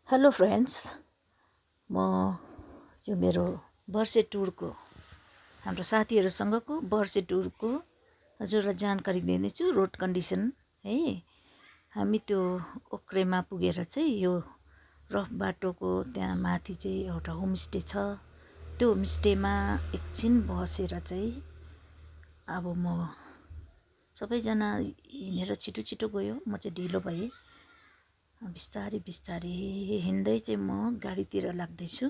Hello friends, म यो मेरो वर्षे टुरको हाम्रो साथीहरूसँगको वर्षे टुरको हजुरलाई जानकारी दिनेछु। रोड कन्डिसन है, हामी त्यो ओक्रेमा पुगेर चाहिँ यो रफ बाटोको त्यहाँ माथि चाहिँ एउटा होमस्टे छ। त्यो होमस्टेमा एकछिन बसेर चाहिँ अब म सबैजना हिँडेर छिटो छिटो गयो, म चाहिँ ढिलो भएँ। बिस्तारी बिस्तारी हिँड्दै चाहिँ म गाडीतिर लाग्दैछु।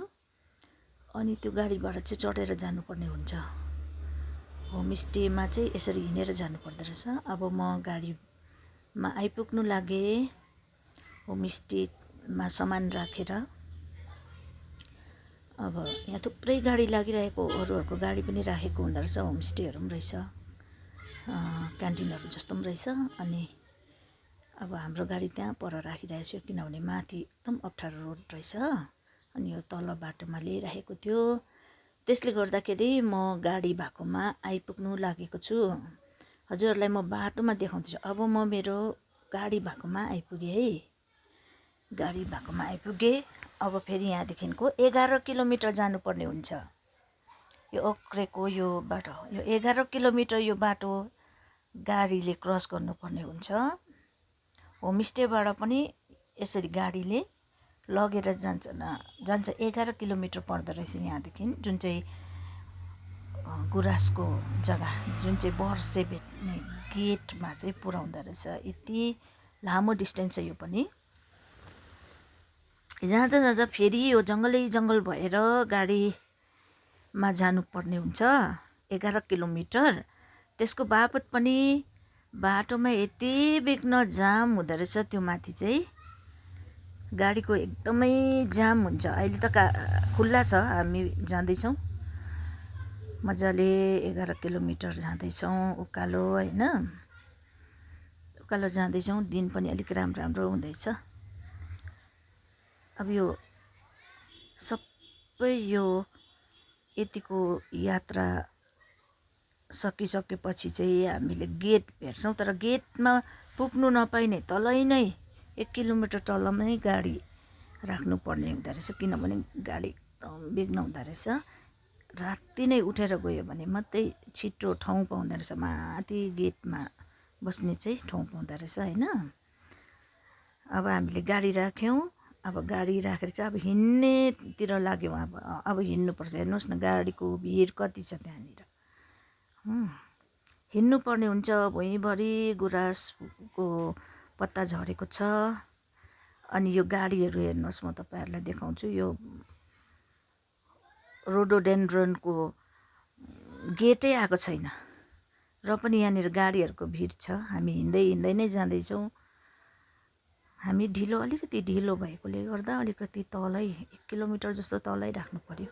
अनि त्यो गाडीबाट चाहिँ चढेर जानुपर्ने हुन्छ। होमस्टेमा चाहिँ यसरी हिँडेर जानुपर्दो रहेछ। अब म गाडीमा आइपुग्नु लागेँ। होमस्टेमा सामान राखेर अब यहाँ थुप्रै गाडी लागिरहेको, अरूहरूको गाडी पनि राखेको हुँदो रहेछ। होमस्टेहरू पनि रहेछ, क्यान्टिनहरू जस्तो पनि रहेछ। अनि अब हाम्रो गाडी त्यहाँ पर राखिरहेको छु, किनभने माथि एकदम अप्ठ्यारो रोड रहेछ। अनि यो तल बाटोमा ल्याइराखेको थियो, त्यसले गर्दाखेरि म गाडी भएकोमा आइपुग्नु लागेको छु। हजुरहरूलाई म बाटोमा देखाउँदैछु। अब म मेरो गाडी भएकोमा आइपुगेँ है, गाडी भएकोमा आइपुगेँ। अब फेरि यहाँदेखिको 11 किलोमिटर जानुपर्ने हुन्छ यो ओक्रेको यो बाटो। यो 11 किलोमिटर यो बाटो गाडीले क्रस गर्नुपर्ने हुन्छ। होमस्टेबाट पनि यसरी गाडीले लगेर जान्छ 11 किलोमिटर पर्दो रहेछ यहाँदेखि, जुन चाहिँ गुराँसको जग्गा, जुन चाहिँ वर्षे भेट्ने गेटमा चाहिँ पुर्याउँदो रहेछ। यति लामो डिस्टेन्स छ यो पनि। जहाँ फेरि यो जङ्गल भएर गाडीमा जानुपर्ने हुन्छ 11 किलोमिटर। त्यसको बापत पनि बाटोमा यति बिघ्न जाम हुँदो रहेछ। त्यो माथि चाहिँ गाडीको एकदमै जाम हुन्छ। अहिले त खुल्ला छ, हामी जाँदैछौँ मजाले 11 किलोमिटर जाँदैछौँ उकालो होइन, उकालो जाँदैछौँ। दिन पनि अलिक राम्रो हुँदैछ। अब यो सबै यो यतिको यात्रा सकिसकेपछि चाहिँ हामीले गेट भेट्छौँ। तर गेटमा पुग्नु नपाइने तलै नै 1 किलोमिटर तलमै गाडी राख्नुपर्ने हुँदो रहेछ, किनभने गाडी एकदम बिघ्न हुँदो रहेछ। राति नै उठेर गयो भने मात्रै छिटो ठाउँ पाउँदो रहेछ, माथि गेटमा बस्ने चाहिँ ठाउँ पाउँदो रहेछ होइन। अब हामीले गाडी राख्यौँ। अब गाडी राखेर चाहिँ अब हिँड्नेतिर लाग्यौँ। अब हिँड्नुपर्छ। हेर्नुहोस् न गाडीको भिड कति छ त्यहाँनिर। हिँड्नुपर्ने हुन्छ। भुइँभरि गुराँसको पत्ता झरेको छ। अनि यो गाडीहरू हेर्नुहोस्, म तपाईँहरूलाई देखाउँछु। यो रोडोडेन्ड्रनको गेटै आएको छैन र पनि यहाँनिर गाडीहरूको भिड छ। हामी हिँड्दै नै जाँदैछौँ। हामी अलिकति ढिलो भएकोले गर्दा अलिकति तलै 1 किलोमिटर जस्तो तलै राख्नु पर्यो।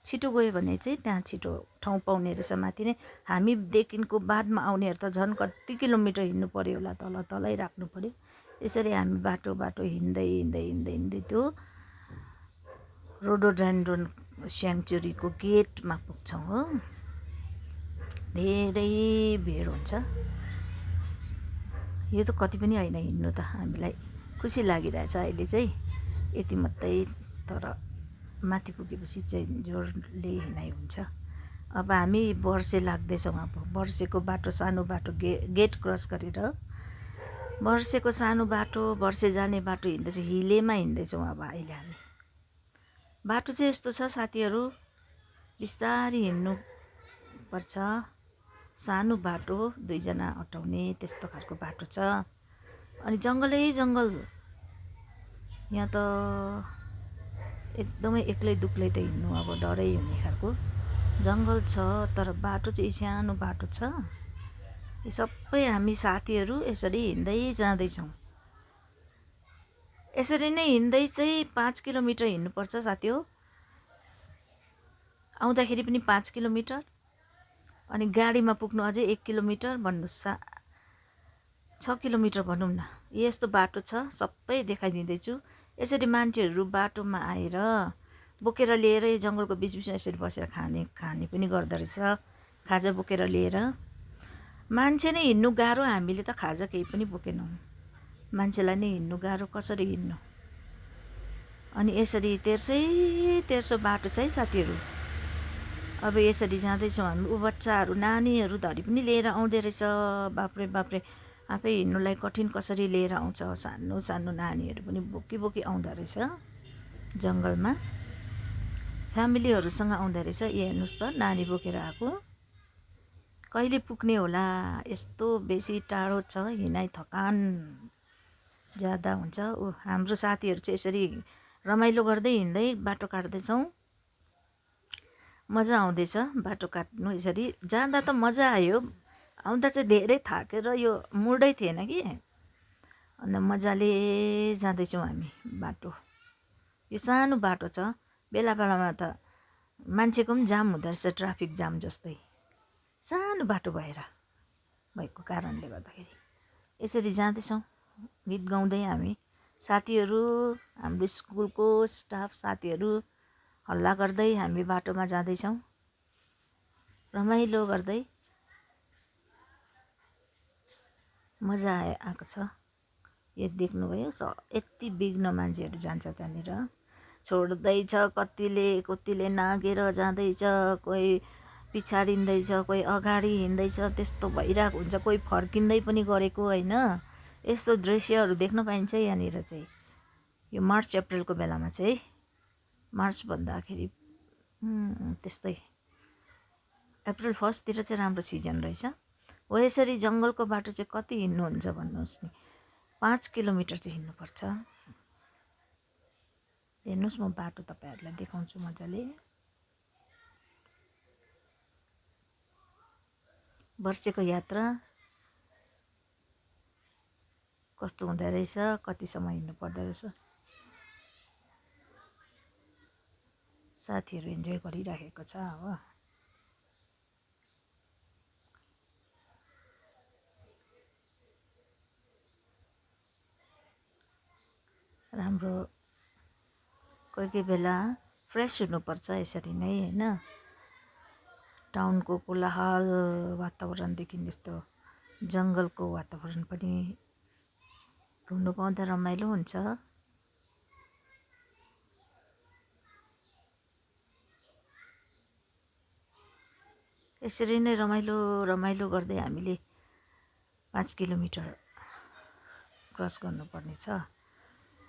छिटो गयो भने चाहिँ त्यहाँ छिटो ठाउँ पाउने रहेछ माथि नै। हामीदेखिको बादमा आउनेहरू त झन् कति किलोमिटर हिँड्नु पर्यो होला, तलै राख्नु पर्यो। यसरी हामी बाटो हिँड्दै त्यो रोडोडेन्ड्रन स्याङ्चुरीको गेटमा पुग्छौँ हो। धेरै भिड हुन्छ। यो त कति पनि होइन हिँड्नु त, हामीलाई खुसी लागिरहेछ अहिले चाहिँ यति मात्रै। तर माथि पुगेपछि चाहिँ जोडले हिँडाइ हुन्छ। अब हामी वर्षे लाग्दैछौँ। अब वर्षेको बाटो सानो बाटो गेट क्रस गरेर वर्षेको सानो बाटो वर्षे जाने बाटो हिँड्दैछौँ। हिलेमा हिँड्दैछौँ अब अहिले हामी। बाटो चाहिँ यस्तो छ साथीहरू, बिस्तारी हिँड्नु पर्छ। सानो बाटो, 2 जना अटाउने त्यस्तो खालको बाटो छ। अनि जङ्गल यहाँ त एकदमै एक्लै दुक्लै त हिँड्नु अब डरै हुने खालको जङ्गल छ। तर बाटो चाहिँ सानो बाटो छ। यी सबै हामी साथीहरू यसरी हिँड्दै जाँदैछौँ। यसरी नै हिँड्दै चाहिँ 5 किलोमिटर हिँड्नुपर्छ साथी हो। आउँदाखेरि पनि 5 किलोमिटर, अनि गाडीमा पुग्नु अझै 1 किलोमिटर, भन्नुहोस् 6 किलोमिटर भनौँ न। यस्तो बाटो छ, सबै देखाइदिँदैछु। यसरी मान्छेहरू बाटोमा आएर बोकेर लिएर जङ्गलको बिचमा यसरी बसेर खाने पनि गर्दो रहेछ, खाजा बोकेर लिएर। मान्छे नै हिँड्नु गाह्रो, हामीले त खाजा केही पनि बोकेनौँ। मान्छेलाई नै हिँड्नु गाह्रो, कसरी हिँड्नु। अनि यसरी तेर्सै तेर्सो बाटो चाहिँ साथीहरू। अब यसरी जाँदैछौँ हामी। ऊ बच्चाहरू नानीहरू धरि पनि लिएर आउँदै रहेछ। बाफ्रे बाफ्रे, आफै हिँड्नुलाई कठिन कसरी लिएर आउँछ। सानो सानो नानीहरू पनि बोकी बोकी आउँदो रहेछ जङ्गलमा। फ्यामिलीहरूसँग आउँदो रहेछ। हेर्नुहोस् त, नानी बोकेर आएको। कहिले पुग्ने होला। यस्तो बेसी टाढो छ, हिँडाइ थकान ज्यादा हुन्छ। हाम्रो साथीहरू चाहिँ यसरी रमाइलो गर्दै हिँड्दै बाटो काट्दैछौँ। मजा आउँदैछ बाटो काट्नु। यसरी जाँदा त मजा आयो, आउँदा चाहिँ धेरै थाकेर यो मुडै थिएन कि। अन्त मजाले जाँदैछौँ हामी बाटो। यो सानो बाटो छ, बेला बेलामा त मान्छेको पनि जाम हुँदो रहेछ, ट्राफिक जाम जस्तै। सानो बाटो भएको कारणले गर्दाखेरि यसरी जाँदैछौँ गीत गाउँदै हामी। साथीहरू, हाम्रो स्कुलको स्टाफ साथीहरू हल्ला गर्दै हामी बाटोमा जाँदैछौँ, रमाइलो गर्दै। मजा आएको छ। यो देख्नुभयो, यति बिघ्न मान्छेहरू जान्छ त्यहाँनिर। छोड्दैछ, कतिले नागेर जाँदैछ, कोही पिछाडिँदैछ, कोही अगाडि हिँड्दैछ। त्यस्तो भइरहेको हुन्छ। कोही फर्किँदै पनि गरेको होइन। यस्तो दृश्यहरू देख्न पाइन्छ यहाँनिर चाहिँ। यो मार्च अप्रिलको बेलामा चाहिँ, मार्च भन्दाखेरि त्यस्तै अप्रिल फर्स्टतिर चाहिँ राम्रो सिजन रहेछ। हो यसरी जङ्गलको बाटो चाहिँ कति हिँड्नुहुन्छ भन्नुहोस् नि। 5 किलोमिटर चाहिँ हिँड्नुपर्छ। हेर्नुहोस्, म बाटो तपाईँहरूलाई देखाउँछु मजाले। वर्षेको यात्रा कस्तो हुँदो रहेछ, कतिसम्म हिँड्नु पर्दो रहेछ। साथीहरू इन्जोय गरिरहेको छ हो। राम्रो, कोही कोही बेला फ्रेस हुनुपर्छ यसरी नै होइन। टाउनको कोलाहल वातावरणदेखि यस्तो जङ्गलको वातावरण पनि घुम्नु पाउँदा रमाइलो हुन्छ। यसरी नै रमाइलो गर्दै हामीले 5 किलोमिटर क्रस गर्नुपर्ने छ।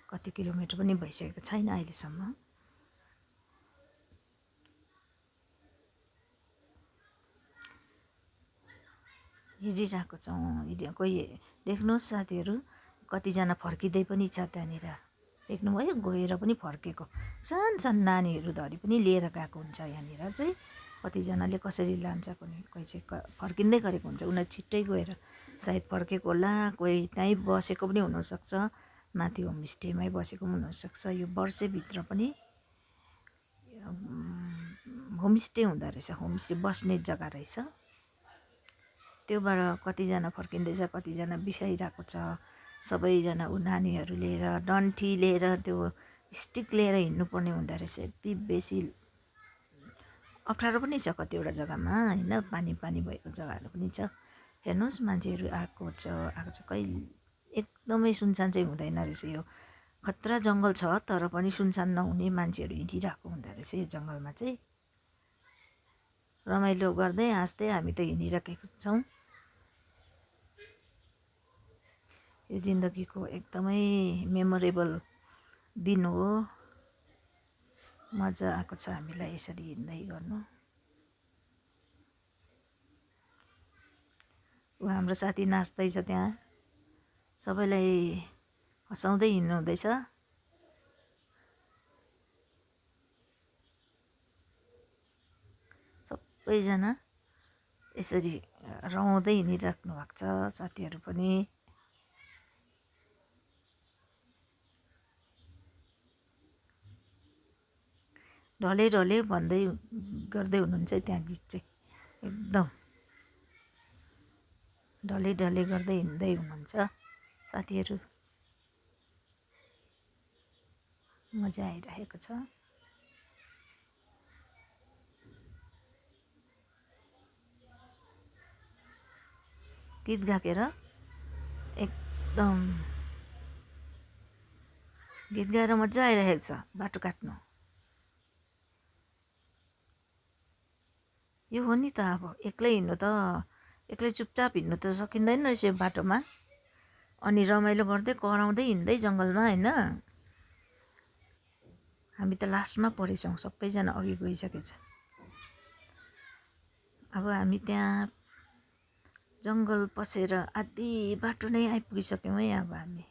कति किलोमिटर पनि भइसकेको छैन अहिलेसम्म। हिँडिरहेको छौँ। कोही देख्नुहोस् साथीहरू, कतिजना फर्किँदै पनि छ त्यहाँनिर। देख्नुभयो, गएर पनि फर्केको सानो नानीहरू धरि पनि लिएर गएको हुन्छ यहाँनिर चाहिँ। कतिजनाले कसरी लान्छ पनि, कोही चाहिँ फर्किँदै गरेको हुन्छ। उनीहरू छिट्टै गएर सायद फर्केको होला। कोही त्यहीँ बसेको पनि हुनसक्छ, माथि होमस्टेमै बसेको पनि हुनसक्छ। यो वर्षेभित्र पनि होमस्टे हुँदो रहेछ, होमस्टे बस्ने जग्गा रहेछ। त्योबाट कतिजना फर्किँदैछ, कतिजना बिसाइरहेको छ। सबैजना नानीहरू लिएर, डन्ठी लिएर, त्यो स्टिक लिएर हिँड्नुपर्ने हुँदो रहेछ। यति बेसी अप्ठ्यारो पनि छ कतिवटा जग्गामा होइन। पानी भएको जग्गाहरू पनि छ। हेर्नुहोस्, मान्छेहरू आएको छ। कहिले एकदमै सुनसान चाहिँ हुँदैन रहेछ। यो खतरा जङ्गल छ तर पनि सुनसान नहुने, मान्छेहरू हिँडिरहेको हुँदो रहेछ यो जङ्गलमा चाहिँ। रमाइलो गर्दै हाँस्दै हामी त हिँडिरहेको छौँ। यो जिन्दगीको एकदमै मेमोरेबल दिन हो। मजा आएको छ हामीलाई यसरी हिँड्दै गर्नु। हाम्रो साथी नाच्दैछ त्यहाँ, सबैलाई हँसाउँदै हिँड्नु हुँदैछ। सबैजना यसरी रमाउँदै हिँडिराख्नु भएको छ। साथीहरू पनि ढले ढले भन्दै गर्दै हुनुहुन्छ त्यहाँ। गीत चाहिँ एकदम ढले ढले गर्दै हिँड्दै हुनुहुन्छ साथीहरू। मजा आइरहेको छ। गीत गाएर एकदम गीत गाएर मजा आइरहेको छ बाटो काट्नु। यो हो नि त अब एक्लै हिँड्नु त एक्लै चुपचाप हिँड्नु त सकिँदैन रहेछ यो बाटोमा। अनि रमाइलो गर्दै कराउँदै हिँड्दै जङ्गलमा होइन। हामी त लास्टमा परेछौँ, सबैजना अघि गइसकेछ। अब हामी त्यहाँ जङ्गल पसेर आधी बाटो नै आइपुगिसक्यौँ है। अब हामी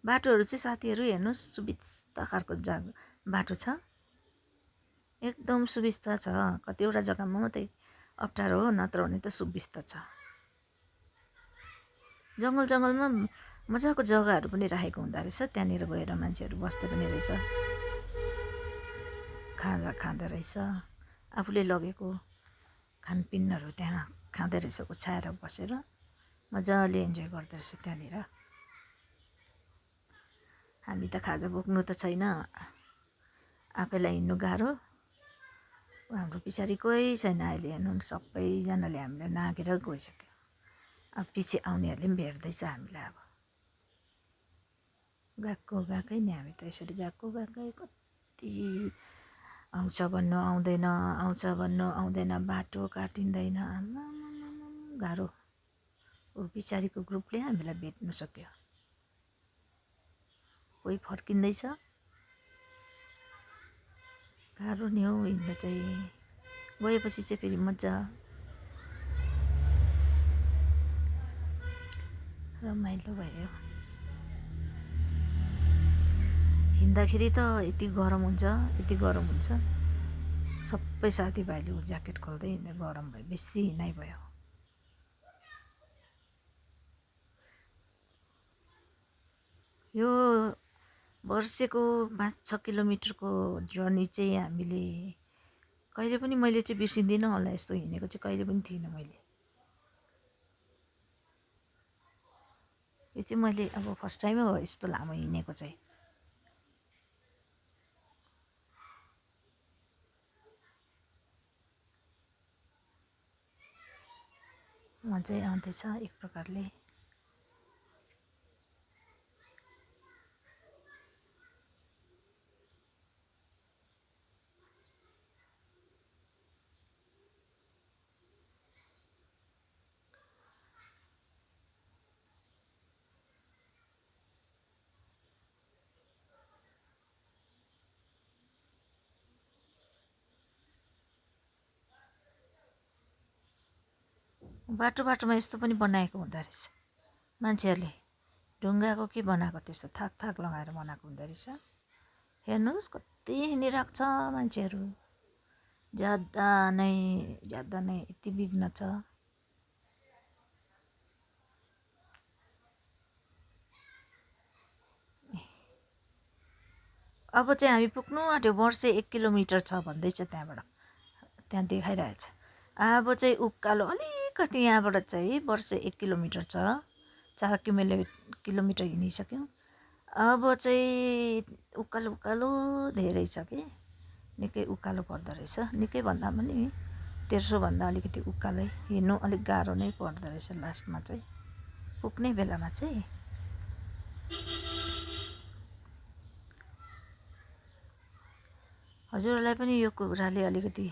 बाटोहरू चाहिँ साथीहरू हेर्नुहोस् सुबिस्ता खालको बाटो छ, एकदम सुबिस्ता छ। कतिवटा जग्गामा मात्रै अप्ठ्यारो हो, नत्र भने त सुबिस्ता छ। जङ्गलमा मजाको जग्गाहरू पनि राखेको हुँदो रहेछ, त्यहाँनिर गएर मान्छेहरू बस्दै पनि रहेछ, खाजा खाँदो रहेछ, आफूले लगेको खानपिनहरू त्यहाँ खाँदो रहेछ ओछ्याएर बसेर मजाले इन्जोय गर्दो रहेछ त्यहाँनिर। हामी त खाजा बोक्नु त छैन, आफैलाई हिँड्नु गाह्रो, हाम्रो पछाडि कोही छैन अहिले हेर्नु सबैजनाले हामीलाई नागेर गइसक्यो। अब पछि आउनेहरूले पनि भेट्दैछ हामीलाई। अब गएकै नि हामी त यसरी गएकै कति आउँछ भन्नु आउँदैन, आउँछ भन्नु आउँदैन, बाटो काटिँदैन, गाह्रो। पछाडिको ग्रुपले हामीलाई भेट्नु सक्यो, कोही फर्किँदैछ, गाह्रो नि हौ हिँड्नु चाहिँ। गएपछि चाहिँ फेरि मजा, रमाइलो भयो। हिँड्दाखेरि त यति गरम हुन्छ, सबै साथीभाइले ज्याकेट खोल्दै हिँड्दै गरम भयो, बेसी हिँडाइ भयो। यो वर्षेको 5-6 किलोमिटरको जर्नी चाहिँ हामीले कहिले पनि मैले चाहिँ बिर्सिँदिनँ होला। यस्तो हिँडेको चाहिँ कहिले पनि थिइनँ मैले। यो चाहिँ मैले अब फर्स्ट टाइमै हो यस्तो लामो हिँडेको चाहिँ। मजै आउँदैछ एक प्रकारले। बाटोमा यस्तो पनि बनाएको हुँदो रहेछ मान्छेहरूले, ढुङ्गाको के बनाएको त्यस्तो थाक लगाएर बनाएको हुँदो रहेछ। हेर्नुहोस् कति हिँडिरहेको छ मान्छेहरू, ज्यादा नै यति बिघ्न छ। अब चाहिँ हामी पुग्नु आँट्यो, वर्षे 1 किलोमिटर छ भन्दैछ त्यहाँबाट, त्यहाँ देखाइरहेछ। अब चाहिँ उकालो अलिकति यहाँबाट चाहिँ वर्षे 1 किलोमिटर छ, 4 किलोमिटर हिँडिसक्यौँ। अब चाहिँ उकालो धेरै छ कि, निकै उकालो पर्दो रहेछ, निकै भन्दा पनि 1300 भन्दा अलिकति उकालै, हिँड्नु अलिक गाह्रो नै पर्दो रहेछ लास्टमा चाहिँ, पुग्ने बेलामा चाहिँ। हजुरहरूलाई पनि यो कुराले अलिकति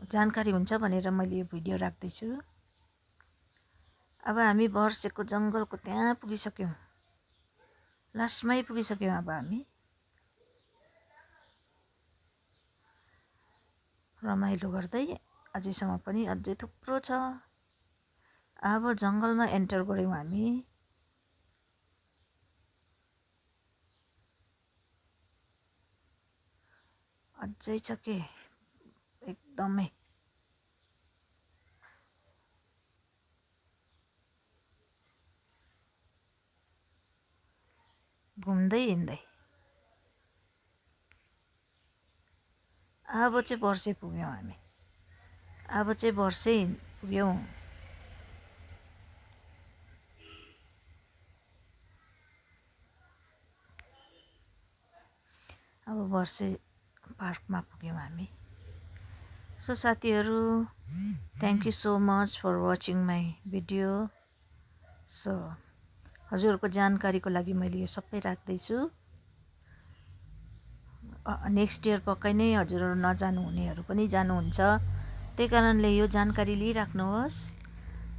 जानकारी हुन्छ भनेर मैले यो भिडियो राख्दैछु। अब हामी वर्षेको जङ्गलको त्यहाँ पुगिसक्यौँ, लास्टमै पुगिसक्यौँ। अब हामी रमाइलो गर्दै अझैसम्म पनि अझै थुप्रो छ। अब जङ्गलमा एन्टर गऱ्यौँ हामी। अझै छ के एकदमै घुम्दै हिँड्दै। अब चाहिँ वर्षे पुग्यौँ हामी, अब चाहिँ वर्षै पुग्यौँ। अब वर्षे पार्कमा पुग्यौँ हामी। सो साथीहरू, thank you so much for watching my video. So हजुरहरूको जानकारीको लागि मैले यो सबै राख्दैछु। नेक्स्ट इयर पक्कै नै हजुरहरू नजानु हुनेहरू पनि जानुहुन्छ, त्यही कारणले यो जानकारी लिइराख्नुहोस्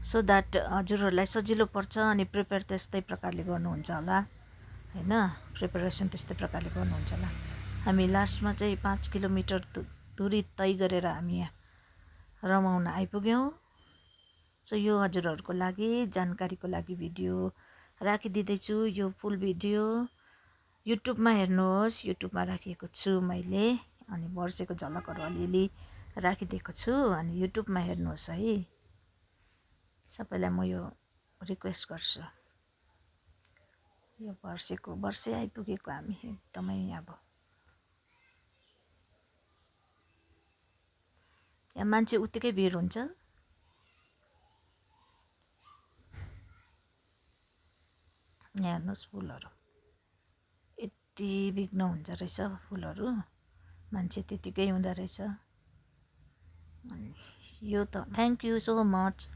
सो द्याट हजुरहरूलाई सजिलो पर्छ अनि प्रिपेयर त्यस्तै प्रकारले गर्नुहुन्छ होला होइन, प्रिपरेसन त्यस्तै प्रकारले गर्नुहुन्छ होला। हामी लास्टमा चाहिँ 5 किलोमिटर दूरी तय गरेर हामी यहाँ रमाउन आइपुग्यौँ। सो यो हजुरहरूको लागि जानकारीको लागि भिडियो राखिदिँदैछु। यो फुल भिडियो युट्युबमा हेर्नुहोस्, युट्युबमा राखिएको छु मैले, अनि वर्षेको झलकहरू अलिअलि राखिदिएको छु, अनि युट्युबमा हेर्नुहोस् है। सबैलाई म यो रिक्वेस्ट गर्छु। यो वर्षे आइपुगेको हामी एकदमै अब यहाँ मान्छे उत्तिकै भिड हुन्छ। यहाँ हेर्नुहोस् फुलहरू यति बिग्न हुन्छ रहेछ फुलहरू, मान्छे त्यतिकै हुँदो रहेछ। अनि यो त थ्याङ्क यू सो मच।